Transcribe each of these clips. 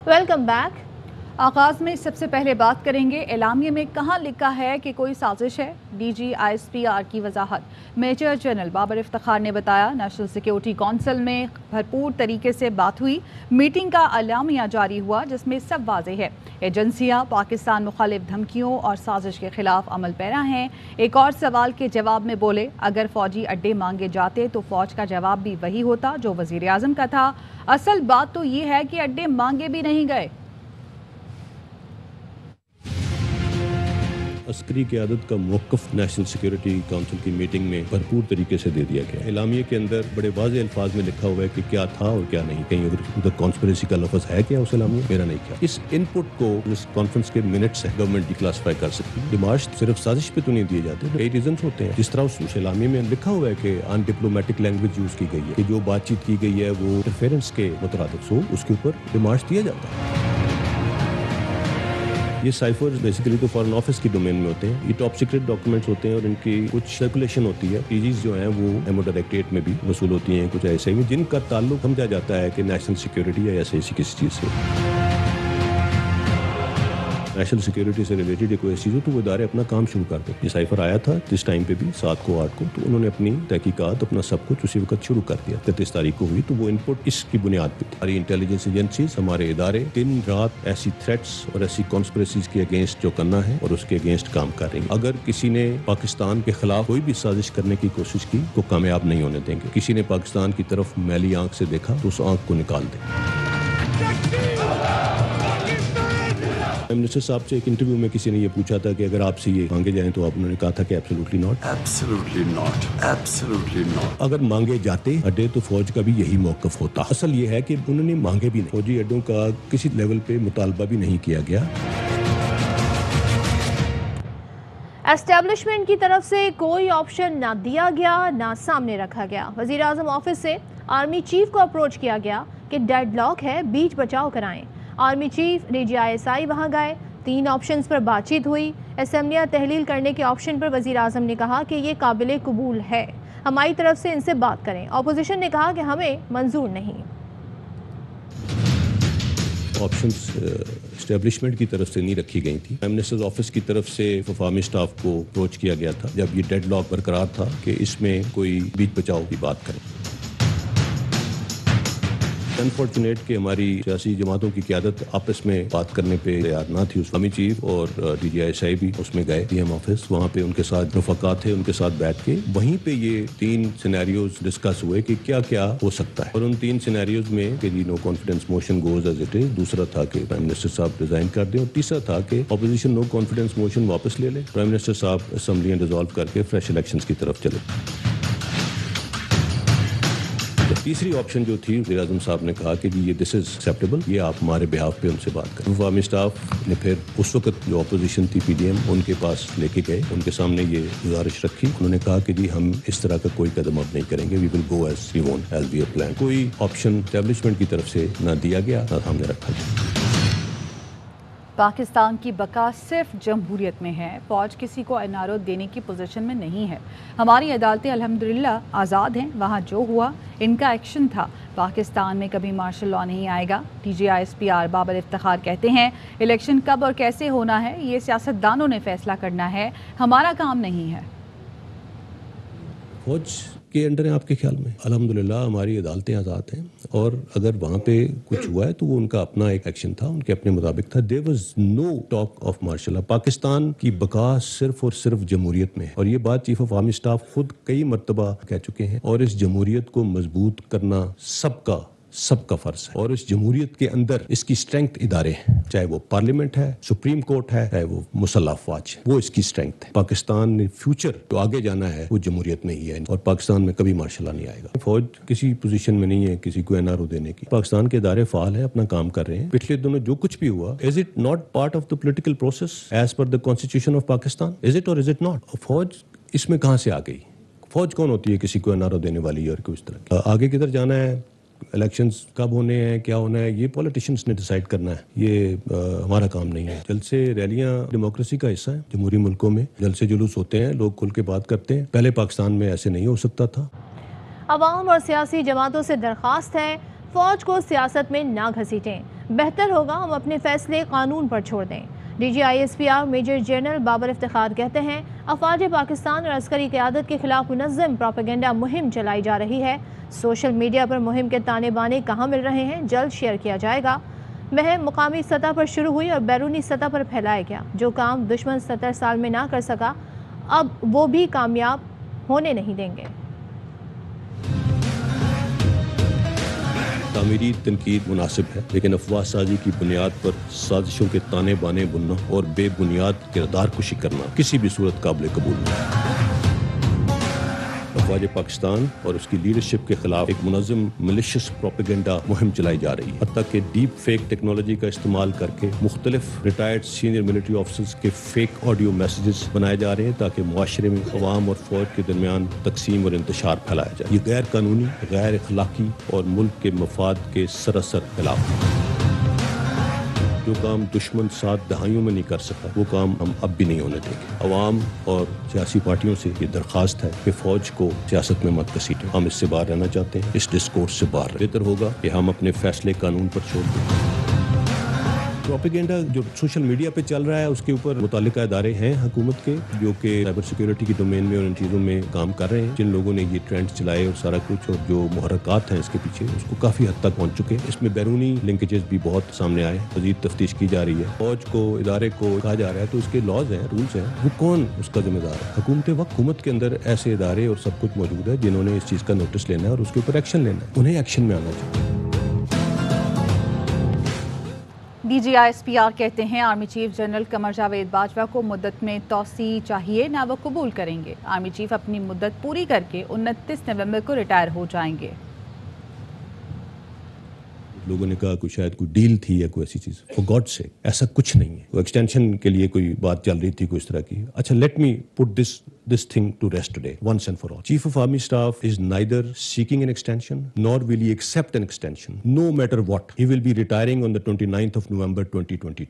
Welcome back. آغاز میں سب سے پہلے بات کریں گے اعلامیے میں کہاں لکھا ہے کہ کوئی سازش ہے۔ D G I S P R کی وضاحت۔ میجر جنرل بابر افتخار نے بتایا نیشنل سیکیورٹی کونسل میں بھرپور طریقے سے بات ہوئی، میٹنگ کا اعلامیہ جاری ہوا جس میں سب واضح ہے، ایجنسیاں پاکستان مخالف دھمکیوں اور سازش کے خلاف عمل پیرا ہیں۔ ایک اور سوال کے جواب میں بولے اگر فوجی اڈے مانگے جاتے تو فوج کا جواب بھی وہی ہوتا جو وزیر اعظم کا تھا۔ اصل بات تو یہ ہے کہ اڈے مانگے بھی نہیں گئے۔ عسکری قیادت کا موقف نیشنل سیکیورٹی کونسل کی میٹنگ میں بھرپور طریقے سے دے دیا گیا۔ اعلامیے کے اندر بڑے واضح الفاظ میں لکھا ہوا ہے کہ کیا تھا اور کیا نہیں، کہیں ادھر کانسپریسی کا لفظ ہے کیا اس اعلامیے، میرا نہیں کیا۔ اس ان پٹ کو اس کانفرنس کے منٹ سے گورنمنٹ ڈیکلاسیفائی کر سکتی ہے۔ ڈیمارش صرف سازش پہ تو نہیں دیے جاتے، کئی ریزنس ہوتے ہیں، جس طرح اس اعلامیے میں لکھا ہوا ہے کہ ان ڈپلومیٹک لینگویج یوز کی گئی ہے، کہ جو بات چیت کی گئی ہے وہ انٹرفیرنس کے مترادف ہو، اس کے اوپر ڈیمارش دیا جاتا ہے۔ یہ سائفر بیسیکلی تو فارن آفس کی ڈومین میں ہوتے ہیں، یہ ٹاپ سیکرٹ ڈاکومنٹس ہوتے ہیں اور ان کی کچھ سرکولیشن ہوتی ہے، پیجیز جو ہیں وہ ایمو ڈائریکٹریٹ میں بھی وصول ہوتی ہیں، کچھ ایسے ہی جن کا تعلق سمجھا جاتا ہے کہ نیشنل سیکیورٹی یا ایسے کسی چیز سے، نیشنل سیکیورٹی سے ریلیٹڈ کوئی ایسی چیز ہو تو وہ ادارے اپنا کام شروع کر دیں۔ یہ سائفر آیا تھا جس ٹائم پہ بھی 7 کو 8 کو، تو انہوں نے اپنی تحقیقات اپنا سب کچھ اسی وقت شروع کر دیا۔ 31 تاریخ کو ہوئی تو وہ ان پٹ اس کی بنیاد پہ تھی۔ ہماری انٹیلیجنس ایجنسیز، ہمارے ادارے دن رات ایسی تھریٹس اور ایسی کانسپریسیز کے اگینسٹ جو کرنا ہے اور اس کے اگینسٹ کام کر رہی ہیں۔ اگر کسی نے پاکستان کے خلاف کوئی بھی سازش کرنے کی کوشش کی تو کامیاب نہیں ہونے دیں گے۔ کسی نے پاکستان کی طرف میلی آنکھ سے دیکھا تو اس آنکھ کو نکال دیں۔ پرائم منسٹر صاحب سے ایک انٹرویو میں کسی نے یہ پوچھا تھا کہ اگر آپ سے یہ مانگے جائیں تو آپ انہوں نے کہا تھا کہ absolutely not, absolutely not, absolutely not. اگر مانگے جاتے اڈے تو فوج کا بھی یہی موقف ہوتا۔ اصل یہ ہے کہ انہوں نے مانگے بھی نہیں، فوجی اڈوں کا کسی لیول پہ مطالبہ بھی نہیں کیا گیا۔ اسٹیبلشمنٹ کی طرف سے کوئی آپشن نہ دیا گیا نہ سامنے رکھا گیا۔ وزیر اعظم آفس سے آرمی چیف کو اپروچ کیا گیا کہ ڈیڈ لاک ہے، بیچ بچاؤ کرائیں۔ Army chief D G I S I وہاں گئے، 3 آپشنز پر بات چیت ہوئی۔ اسمبلیاں تحلیل کرنے کے آپشن پر وزیر اعظم نے کہا کہ یہ قابل قبول ہے، ہماری طرف سے ان سے بات کریں۔ اپوزیشن نے کہا کہ ہمیں منظور نہیں۔ آپشنز اسٹیبلشمنٹ کی طرف سے نہیں رکھی گئی تھی، پرائم منسٹر آفس کی طرف سے وفاقی اسٹاف کو اپروچ کیا گیا تھا جب یہ ڈیڈ لاک برقرار تھا کہ اس میں کوئی بیچ بچاؤ کی بات کریں۔ انفارچونیٹ کہ ہماری سیاسی جماعتوں کی قیادت آپس میں بات کرنے پہ تیار نہ تھی۔ آرمی چیف اور D G I S I بھی اس میں گئے پی ایم آفس، وہاں پہ ان کے ساتھ رفقات تھے، ان کے ساتھ بیٹھ کے وہیں پہ یہ 3 سینیریوز ڈسکس ہوئے کہ کیا کیا ہو سکتا ہے، اور ان 3 سینیریوز میں کہ جی no confidence motion goes as it is, دوسرا تھا کہ پرائم منسٹر صاحب ریزائن کر دیں، اور تیسرا تھا کہ اپوزیشن نو کانفیڈنس موشن واپس لے لے، پرائم منسٹر صاحب اسمبلیاں ڈیزالو کر کے فریش الیکشنز کی طرف چلے۔ تیسری آپشن جو تھی وزیر اعظم صاحب نے کہا کہ جی یہ دس از ایکسیپٹیبل، یہ آپ ہمارے بہاف پہ ان سے بات کریں۔ وفاقی اسٹاف نے پھر اس وقت جو اپوزیشن تھی پی ڈی ایم ان کے پاس لے کے گئے، ان کے سامنے یہ گزارش رکھی، انہوں نے کہا کہ جی ہم اس طرح کا کوئی قدم اب نہیں کریں گے، we will go as we want as we plan. کوئی آپشن اسٹیبلشمنٹ کی طرف سے نہ دیا گیا نہ سامنے رکھا گیا۔ پاکستان کی بقا صرف جمہوریت میں ہے، فوج کسی کو این آر او دینے کی پوزیشن میں نہیں ہے۔ ہماری عدالتیں الحمدللہ آزاد ہیں، وہاں جو ہوا ان کا ایکشن تھا۔ پاکستان میں کبھی مارشل لاء نہیں آئے گا۔ D G I S P R Babar Iftikhar کہتے ہیں الیکشن کب اور کیسے ہونا ہے یہ سیاستدانوں نے فیصلہ کرنا ہے، ہمارا کام نہیں ہے۔ فوج کے انڈر ہیں آپ کے خیال میں؟ الحمدللہ ہماری عدالتیں آزاد ہیں، اور اگر وہاں پہ کچھ ہوا ہے تو وہ ان کا اپنا ایک ایکشن تھا، ان کے اپنے مطابق تھا۔ There was no talk of martial law۔ Pakistan کی بقا صرف اور صرف جمہوریت میں ہے، اور یہ بات چیف آف آرمی اسٹاف خود کئی مرتبہ کہہ چکے ہیں، اور اس جمہوریت کو مضبوط کرنا سب کا فرض ہے، اور اس جمہوریت کے اندر اس کی اسٹرینگتھ ادارے ہیں، چاہے وہ پارلیمنٹ ہے، سپریم کورٹ ہے، چاہے وہ مسلح افواج ہے، وہ اس کی اسٹرینگتھ ہے۔ پاکستان نے فیوچر جو آگے جانا ہے وہ جمہوریت میں ہی ہے، اور پاکستان میں کبھی مارشل لاء نہیں آئے گا۔ فوج کسی پوزیشن میں نہیں ہے کسی کو این آر او دینے کی۔ پاکستان کے ادارے فعال ہیں، اپنا کام کر رہے ہیں۔ پچھلے دنوں جو کچھ بھی ہوا، is it not part of the political process as per the constitution of Pakistan? Is it اور از اٹ ناٹ؟ فوج اس میں کہاں سے آ گئی؟ فوج کون ہوتی ہے کسی کو این آر او دینے والی، اور کس طرح آگے کدھر جانا ہے، الیکشنز کب ہونے ہیں، کیا ہونا ہے، یہ پولیٹیشنز نے ڈیسائیڈ کرنا ہے، یہ ہمارا کام نہیں ہے۔ جلسے ریلیاں ڈیموکریسی کا حصہ ہیں، جمہوری ملکوں میں جلسے جلوس ہوتے ہیں، لوگ کھل کے بات کرتے ہیں، پہلے پاکستان میں ایسے نہیں ہو سکتا تھا۔ عوام اور سیاسی جماعتوں سے درخواست ہے فوج کو سیاست میں نہ گھسیٹیں۔ بہتر ہوگا ہم اپنے فیصلے قانون پر چھوڑ دیں۔ D G I S P R major general Babar Iftikhar کہتے ہیں افواج پاکستان اور عسکری قیادت کے خلاف منظم پروپیگنڈا مہم چلائی جا رہی ہے۔ سوشل میڈیا پر مہم کے تانے بانے کہاں مل رہے ہیں، جلد شیئر کیا جائے گا۔ مہم مقامی سطح پر شروع ہوئی اور بیرونی سطح پر پھیلایا گیا۔ جو کام دشمن 70 سال میں نہ کر سکا اب وہ بھی کامیاب ہونے نہیں دیں گے۔ تعمیری تنقید مناسب ہے، لیکن افواہ سازی کی بنیاد پر سازشوں کے تانے بانے بننا اور بے بنیاد کردار کشی کرنا کسی بھی صورت قابل قبول نہیں۔ افواج پاکستان اور اس کی لیڈرشپ کے خلاف ایک منظم ملیشس پروپیگنڈا مہم چلائی جا رہی ہے، حتیٰ کہ ڈیپ فیک ٹیکنالوجی کا استعمال کر کے مختلف ریٹائرڈ سینئر ملٹری آفیسرز کے فیک آڈیو میسیجز بنائے جا رہے ہیں تاکہ معاشرے میں عوام اور فوج کے درمیان تقسیم اور انتشار پھیلایا جائے۔ یہ غیر قانونی، غیر اخلاقی اور ملک کے مفاد کے سراسر خلاف ہے۔ جو کام دشمن 7 دہائیوں میں نہیں کر سکا وہ کام ہم اب بھی نہیں ہونے دیں گے۔ عوام اور سیاسی پارٹیوں سے یہ درخواست ہے کہ فوج کو سیاست میں مت گھسیٹیں۔ ہم اس سے باہر رہنا چاہتے ہیں، اس ڈسکورس سے باہر۔ بہتر ہوگا کہ ہم اپنے فیصلے قانون پر چھوڑ دیں۔ پروپیگنڈا جو سوشل میڈیا پہ چل رہا ہے اس کے اوپر متعلقہ ادارے ہیں حکومت کے جو کہ سائبر سیکیورٹی کی ڈومین میں اور ان چیزوں میں کام کر رہے ہیں، جن لوگوں نے یہ ٹرینڈ چلائے اور سارا کچھ اور جو محرکات ہیں اس کے پیچھے اس کو کافی حد تک پہنچ چکے ہیں۔ اس میں بیرونی لنکیجز بھی بہت سامنے آئے، مزید تفتیش کی جا رہی ہے۔ فوج کو ادارے کو کہا جا رہا ہے تو اس کے لاز ہیں، رولز ہیں، وہ کون اس کا ذمہ دار ہے؟ حکومت کے اندر ایسے ادارے اور سب کچھ موجود ہے جنہوں نے اس چیز کا نوٹس لینا ہے اور اس کے اوپر ایکشن لینا ہے، انہیں ایکشن میں آنا چاہیے۔ D G I S P R کہتے ہیں army chief general Qamar Javed Bajwa کو مدت میں توسیع چاہیے، نہ وہ قبول کریں گے۔ آرمی چیف اپنی مدت پوری کر کے 29 نومبر کو ریٹائر ہو جائیں گے۔ لوگوں نے کہا کوئی شاید کوئی ڈیل تھی یا کوئی ایسی چیز، فار گاڈ سیک ایسا کچھ نہیں ہے۔ کوئی ایکسٹینشن کے لیے کوئی بات چل رہی تھی کوئی اس طرح کی۔ اچھا let me put this thing to rest today once and for all. Chief of Army Staff is neither seeking an extension nor will he accept an extension no matter what. He will be retiring on the 29th of November 2022.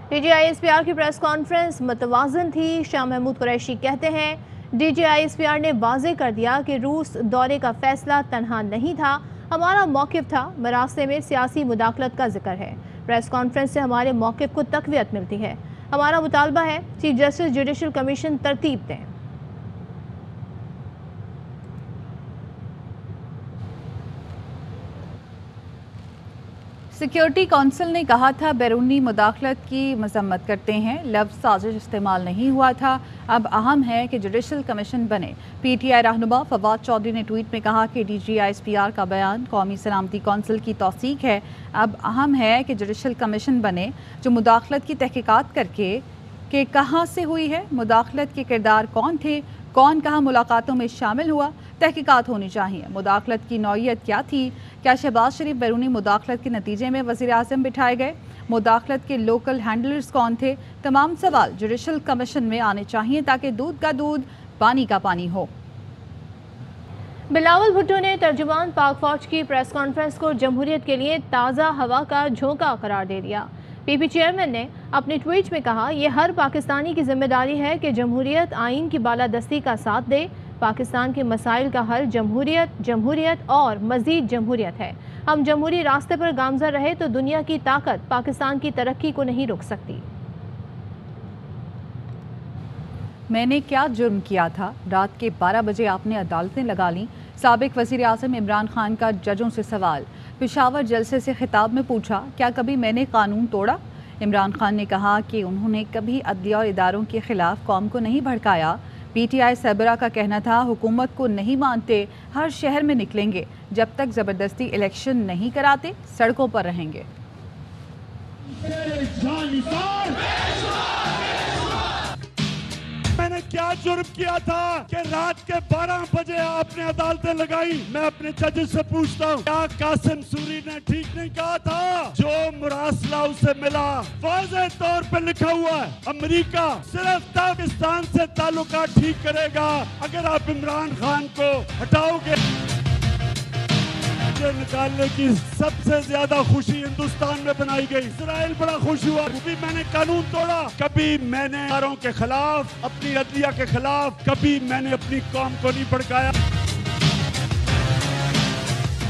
D G I S P R کی press conference متوازن تھی۔ شاہ محمود قریشی کہتے ہیں D G I S P R نے واضح کر دیا کہ روس دورے کا فیصلہ تنہا نہیں تھا، ہمارا موقف تھا، مراسے میں سیاسی مداخلت کا ذکر ہے۔ پریس کانفرنس سے ہمارے موقف کو تقویت ملتی ہے۔ ہمارا مطالبہ ہے چیف جسٹس جوڈیشل کمیشن ترتیب دیں۔ سیکیورٹی کونسل نے کہا تھا بیرونی مداخلت کی مذمت کرتے ہیں، لفظ سازش استعمال نہیں ہوا تھا، اب اہم ہے کہ جوڈیشل کمیشن بنے۔ پی ٹی آئی رہنما فواد چودھری نے ٹویٹ میں کہا کہ D G I S P R کا بیان قومی سلامتی کونسل کی توثیق ہے، اب اہم ہے کہ جوڈیشل کمیشن بنے جو مداخلت کی تحقیقات کر کے کہ کہاں سے ہوئی ہے، مداخلت کے کردار کون تھے، کون کہاں ملاقاتوں میں شامل ہوا، تحقیقات ہونی چاہیے۔ مداخلت کی نوعیت کیا تھی؟ کیا شہباز شریف بیرونی مداخلت کے نتیجے میں وزیر اعظم بٹھائے گئے؟ مداخلت کے لوکل ہینڈلرز کون تھے؟ تمام سوال جوڈیشل کمیشن میں آنے چاہیے تاکہ دودھ کا دودھ پانی کا پانی ہو۔ بلاول بھٹو نے ترجمان پاک فوج کی پریس کانفرنس کو جمہوریت کے لیے تازہ ہوا کا جھونکا قرار دے دیا۔ پی پی چیئرمین نے اپنے ٹویٹ میں کہا یہ ہر پاکستانی کی ذمہ داری ہے کہ جمہوریت آئین کی بالادستی کا ساتھ دے۔ پاکستان کے مسائل کا حل جمہوریت اور مزید جمہوریت ہے۔ ہم جمہوری راستے پر گامزن رہے تو دنیا کی طاقت پاکستان کی ترقی کو نہیں روک سکتی۔ میں نے کیا جرم کیا تھا؟ رات کے 12 بجے آپ نے عدالتیں لگا لیں۔ سابق وزیر اعظم عمران خان کا ججوں سے سوال، پشاور جلسے سے خطاب میں پوچھا کیا کبھی میں نے قانون توڑا؟ عمران خان نے کہا کہ انہوں نے کبھی عدلیہ اور اداروں کے خلاف قوم کو نہیں بھڑکایا۔ پی ٹی آئی سربراہ کا کہنا تھا حکومت کو نہیں مانتے، ہر شہر میں نکلیں گے، جب تک زبردستی الیکشن نہیں کراتے سڑکوں پر رہیں گے۔ میں نے کیا جرم کیا تھا کہ رات کے 12 بجے آپ نے عدالتیں لگائی؟ میں اپنے ججز سے پوچھتا ہوں کیا قاسم سوری نے ٹھیک نہیں کہا تھا؟ جو مراسلہ اسے ملا واضح طور پہ لکھا ہوا ہے امریکہ صرف پاکستان سے تعلقات ٹھیک کرے گا اگر آپ عمران خان کو ہٹاؤ گے۔ نکالنے کی سب سے زیادہ خوشی ہندوستان میں بنائی گئی، اسرائیل بڑا خوش ہوا۔ کبھی میں نے قانون توڑا، کبھی میں نے اداروں کے خلاف، اپنی عدلیہ کے خلاف، کبھی میں نے اپنی قوم کو نہیں بھڑکایا۔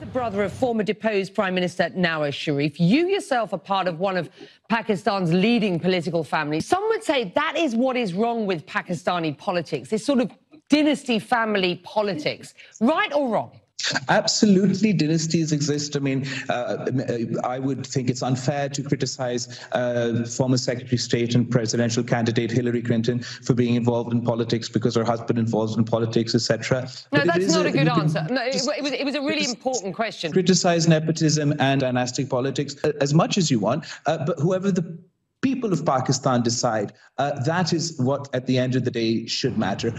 The brother of former deposed Prime Minister Nawaz Sharif, you yourself are part of one of Pakistan's leading political families. Some would say that is what is wrong with Pakistani politics, this sort of dynasty family politics. Right or wrong? Absolutely, dynasties exist. I mean, I would think it's unfair to criticize former Secretary of State and presidential candidate Hillary Clinton for being involved in politics because her husband involves in politics, etc. No, that's not a good answer. No, it was a really important question. Criticize nepotism and dynastic politics as much as you want, but whoever the people of Pakistan decide, that is what at the end of the day should matter.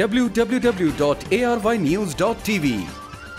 www.arYnews.tv।